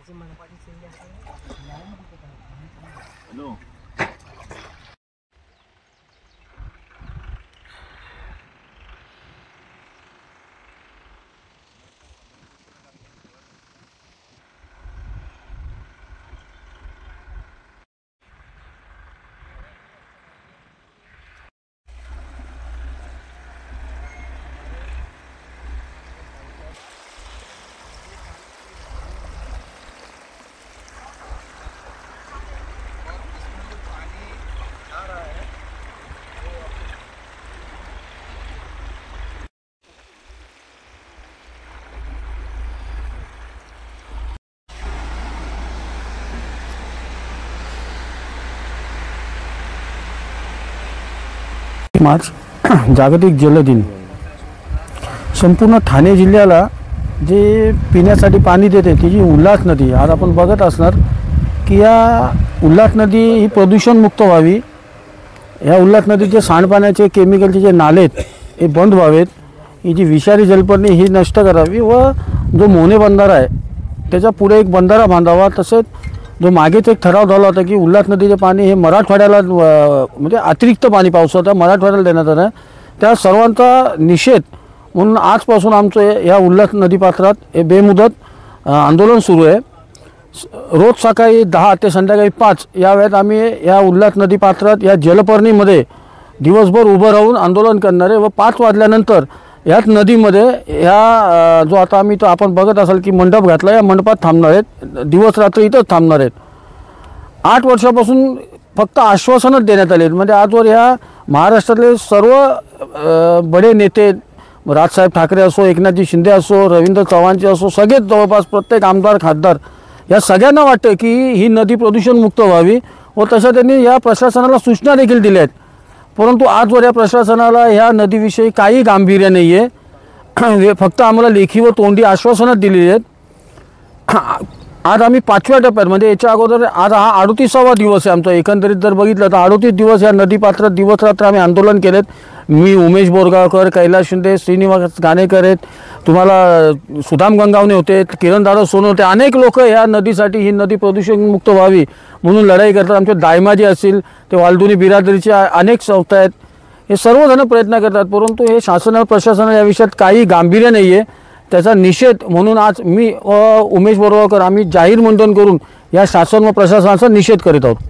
Hello March जागतिक जल दिन। संपूर्ण ठाणे जिल्ह्याला जे पिण्यासाठी पाणी देते ती जी उल्हास नदी, आज आपण बघत असणार की या उल्हास नदी ही प्रदूषणमुक्त व्हावी, या उल्हास नदीचे सांडपाण्याचे केमिकलचे जे नाले आहेत हे बंद व्हावेत, ही जी विषारी जलपर्णी ही नष्ट करावी व जो मोने बंधारा आहे त्याच्या पुढे एक बंधारा बांधावा। तसेच जो मागेच एक ठराव झाला होता की उल्हास नदीचे पाणी हे मराठवाड्याला म्हणजे अतिरिक्त पाणी पावसाचं मराठवाड्याला देण्यात आलं आहे, त्या सर्वांचा निषेध म्हणून आजपासून आमचं या उल्हास नदीपात्रात हे बेमुदत आंदोलन सुरू आहे। रोज सकाळी 10 ते संध्याकाळी 5 या वेळेत आम्ही या उल्हास नदीपात्रात या जलपर्णीमध्ये दिवसभर उभं राहून आंदोलन करणार आहे व 5 वाजल्यानंतर याच नदीमध्ये ह्या जो आता आम्ही तो आपण बघत असाल की मंडप घातला, या मंडपात थांबणार आहेत, दिवस रात्र इथंच थांबणार आहेत। 8 वर्षापासून फक्त आश्वासनच देण्यात आले, म्हणजे आजवर ह्या महाराष्ट्रातले सर्व बडे नेते राजसाहेब ठाकरे असो, एकनाथजी शिंदे असो, रवींद्र चव्हाणचे असो, सगळेच जवळपास प्रत्येक आमदार खासदार या सगळ्यांना वाटतं की ही नदी प्रदूषणमुक्त व्हावी व तसं त्यांनी या प्रशासनाला सूचना देखील दिल्या आहेत, परंतु आजवर या प्रशासनाला ह्या नदीविषयी काही गांभीर्य नाही आहे। फक्त आम्हाला लेखी व तोंडी आश्वासनच दिलेली आहेत। आज आम्ही 5व्या टप्प्यात म्हणजे याच्या अगोदर आज हा 38वा दिवस आहे आमचा। एकंदरीत जर बघितलं तर 38 दिवस या नदीपात्रात दिवस रात्र आम्ही आंदोलन केलेत। मी उमेश बोरगावकर, कैलास शिंदे, श्रीनिवास गाणेकर आहेत, तुम्हाला सुदाम गंगावणे होते, किरणदादा सोनवणे होते, अनेक लोक या नदीसाठी ही नदी प्रदूषणमुक्त व्हावी म्हणून लढाई करतात। आमचे दायमाजी असतील, ते वालदुनी बिरादरीच्या अनेक संस्था आहेत, हे सर्वजण प्रयत्न करतात, परंतु हे शासन प्रशासनाला या विषयात काही गांभीर्य नाही आहे। त्याचा निषेध म्हणून आज मी व उमेश बोरगावकर आम्ही जाहीर मंथन करून या शासन व प्रशासनाचा निषेध करीत आहोत।